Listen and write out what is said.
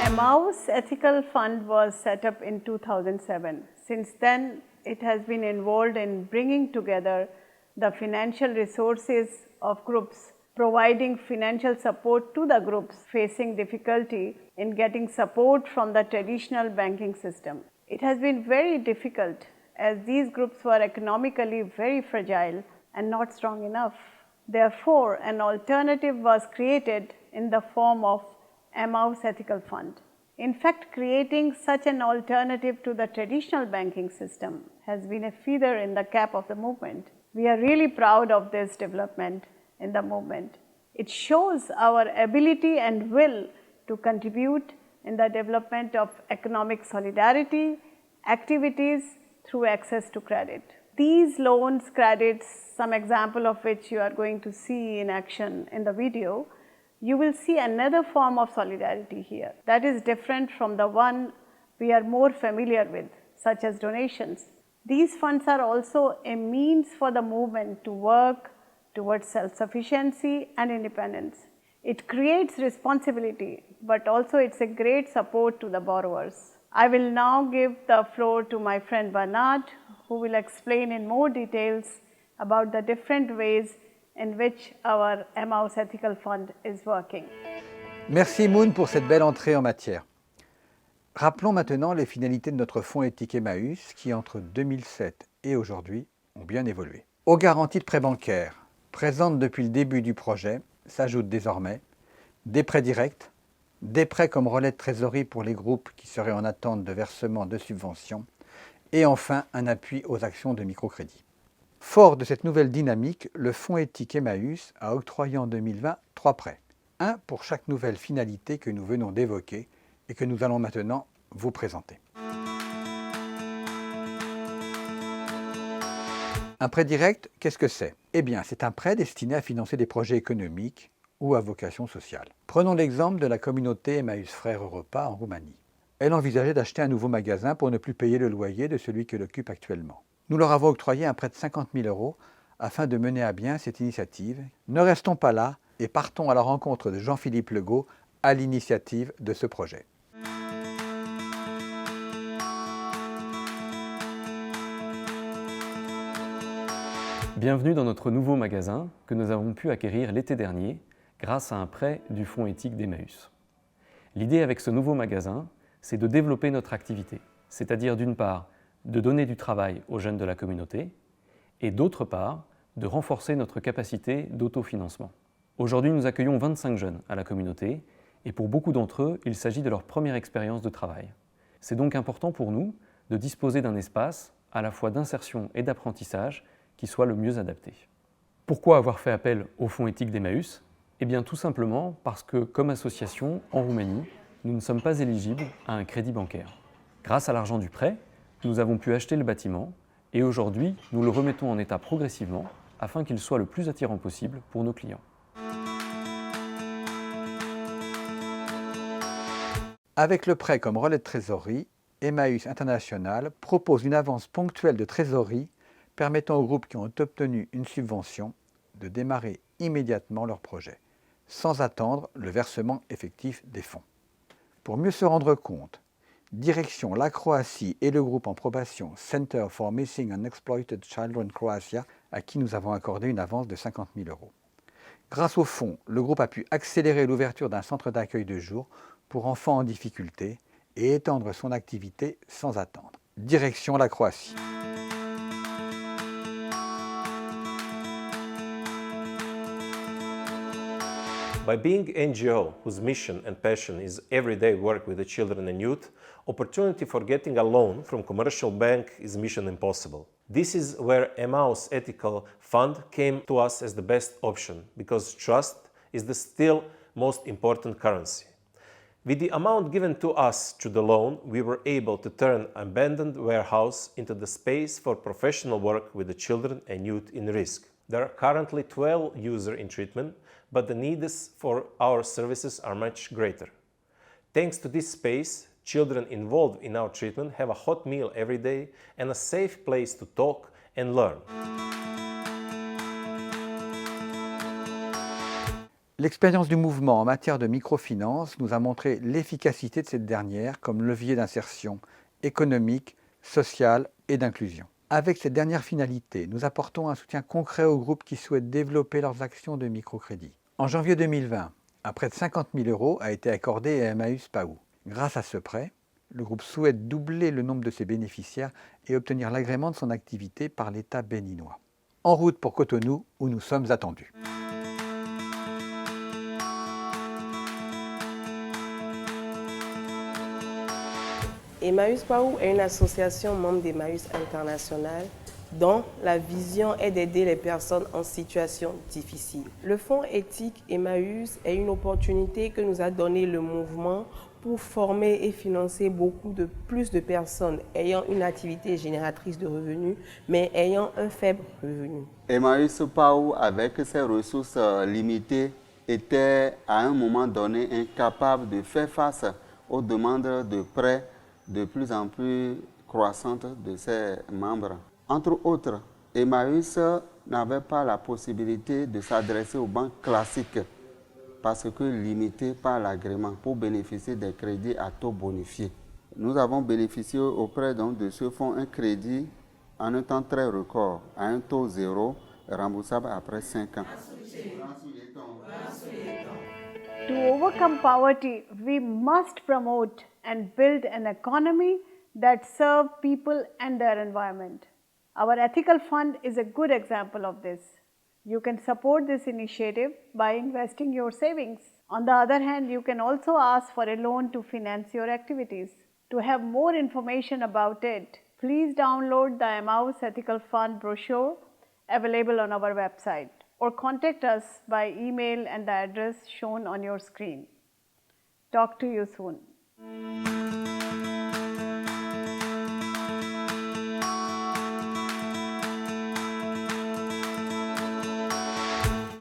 Emmaus Ethical Fund was set up in 2007. Since then, it has been involved in bringing together the financial resources of groups, providing financial support to the groups facing difficulty in getting support from the traditional banking system. It has been very difficult as these groups were economically very fragile and not strong enough. Therefore, an alternative was created in the form of Emmaus Ethical Fund. In fact, creating such an alternative to the traditional banking system has been a feather in the cap of the movement. We are really proud of this development in the movement. It shows our ability and will to contribute in the development of economic solidarity activities through access to credit. These loans, credits, some example of which you are going to see in action in the video, you will see another form of solidarity here that is different from the one we are more familiar with, such as donations. These funds are also a means for the movement to work towards self-sufficiency and independence. It creates responsibility, but also it's a great support to the borrowers. I will now give the floor to my friend Bernard, who will explain in more details about the different ways in which our Emmaus Ethical Fund is working. Merci Moon pour cette belle entrée en matière. Rappelons maintenant les finalités de notre fonds éthique Emmaüs qui, entre 2007 et aujourd'hui, ont bien évolué. Aux garanties de prêts bancaires, présentes depuis le début du projet, s'ajoutent désormais des prêts directs, des prêts comme relais de trésorerie pour les groupes qui seraient en attente de versement de subventions, et enfin un appui aux actions de microcrédit. Fort de cette nouvelle dynamique, le fonds éthique Emmaüs a octroyé en 2020 3 prêts, un pour chaque nouvelle finalité que nous venons d'évoquer et que nous allons maintenant vous présenter. Un prêt direct, qu'est-ce que c'est? Eh bien, c'est un prêt destiné à financer des projets économiques ou à vocation sociale. Prenons l'exemple de la communauté Emmaüs Frères Europa en Roumanie. Elle envisageait d'acheter un nouveau magasin pour ne plus payer le loyer de celui qu'elle occupe actuellement. Nous leur avons octroyé un prêt de 50 000 € afin de mener à bien cette initiative. Ne restons pas là et partons à la rencontre de Jean-Philippe Legault à l'initiative de ce projet. Bienvenue dans notre nouveau magasin que nous avons pu acquérir l'été dernier grâce à un prêt du fonds éthique d'Emmaüs. L'idée avec ce nouveau magasin, c'est de développer notre activité, c'est-à-dire d'une part, de donner du travail aux jeunes de la communauté et d'autre part, de renforcer notre capacité d'autofinancement. Aujourd'hui, nous accueillons 25 jeunes à la communauté et pour beaucoup d'entre eux, il s'agit de leur première expérience de travail. C'est donc important pour nous de disposer d'un espace à la fois d'insertion et d'apprentissage qui soit le mieux adapté. Pourquoi avoir fait appel au fonds éthique d'Emmaüs? Eh bien tout simplement parce que, comme association, en Roumanie, nous ne sommes pas éligibles à un crédit bancaire. Grâce à l'argent du prêt, nous avons pu acheter le bâtiment et aujourd'hui, nous le remettons en état progressivement afin qu'il soit le plus attirant possible pour nos clients. Avec le prêt comme relais de trésorerie, Emmaüs International propose une avance ponctuelle de trésorerie permettant aux groupes qui ont obtenu une subvention de démarrer immédiatement leur projet, sans attendre le versement effectif des fonds. Pour mieux se rendre compte, direction la Croatie et le groupe en probation Center for Missing and Exploited Children Croatia, à qui nous avons accordé une avance de 50 000 €. Grâce au fonds, le groupe a pu accélérer l'ouverture d'un centre d'accueil de jour pour enfants en difficulté et étendre son activité sans attendre. Direction la Croatie. By being an NGO whose mission and passion is everyday work with the children and youth, opportunity for getting a loan from commercial bank is mission impossible. This is where Emmaus Ethical Fund came to us as the best option, because trust is the still most important currency. With the amount given to us through the loan, we were able to turn an abandoned warehouse into the space for professional work with the children and youth in risk. There are currently 12 users in treatment, but the needs for our services are much greater. Thanks to this space, children involved in our treatment have a hot meal every day and a safe place to talk and learn. L'expérience du mouvement en matière de microfinance nous a montré l'efficacité de cette dernière comme levier d'insertion économique, sociale et d'inclusion. Avec cette dernière finalité, nous apportons un soutien concret aux groupes qui souhaitent développer leurs actions de microcrédit. En janvier 2020, un prêt de 50 000 € a été accordé à Emmaüs PAOU. Grâce à ce prêt, le groupe souhaite doubler le nombre de ses bénéficiaires et obtenir l'agrément de son activité par l'État béninois. En route pour Cotonou, où nous sommes attendus. Emmaüs PAOU est une association membre d'Emmaüs International dont la vision est d'aider les personnes en situation difficile. Le fonds éthique Emmaüs est une opportunité que nous a donné le mouvement pour former et financer plus de personnes ayant une activité génératrice de revenus, mais ayant un faible revenu. Emmaüs PAOU, avec ses ressources limitées, était à un moment donné incapable de faire face aux demandes de prêts de plus en plus croissantes de ses membres. Entre autres, Emmaüs n'avait pas la possibilité de s'adresser aux banques classiques parce que limité par l'agrément pour bénéficier des crédits à taux bonifié. Nous avons bénéficié auprès de ce fonds un crédit en un temps très record, à un taux zéro, remboursable après 5 ans. To overcome poverty, we must promote and build an economy that serves people and their environment. Our ethical fund is a good example of this. You can support this initiative by investing your savings. On the other hand, you can also ask for a loan to finance your activities. To have more information about it, please download the Emmaüs Ethical Fund brochure available on our website, or contact us by email and the address shown on your screen. Talk to you soon.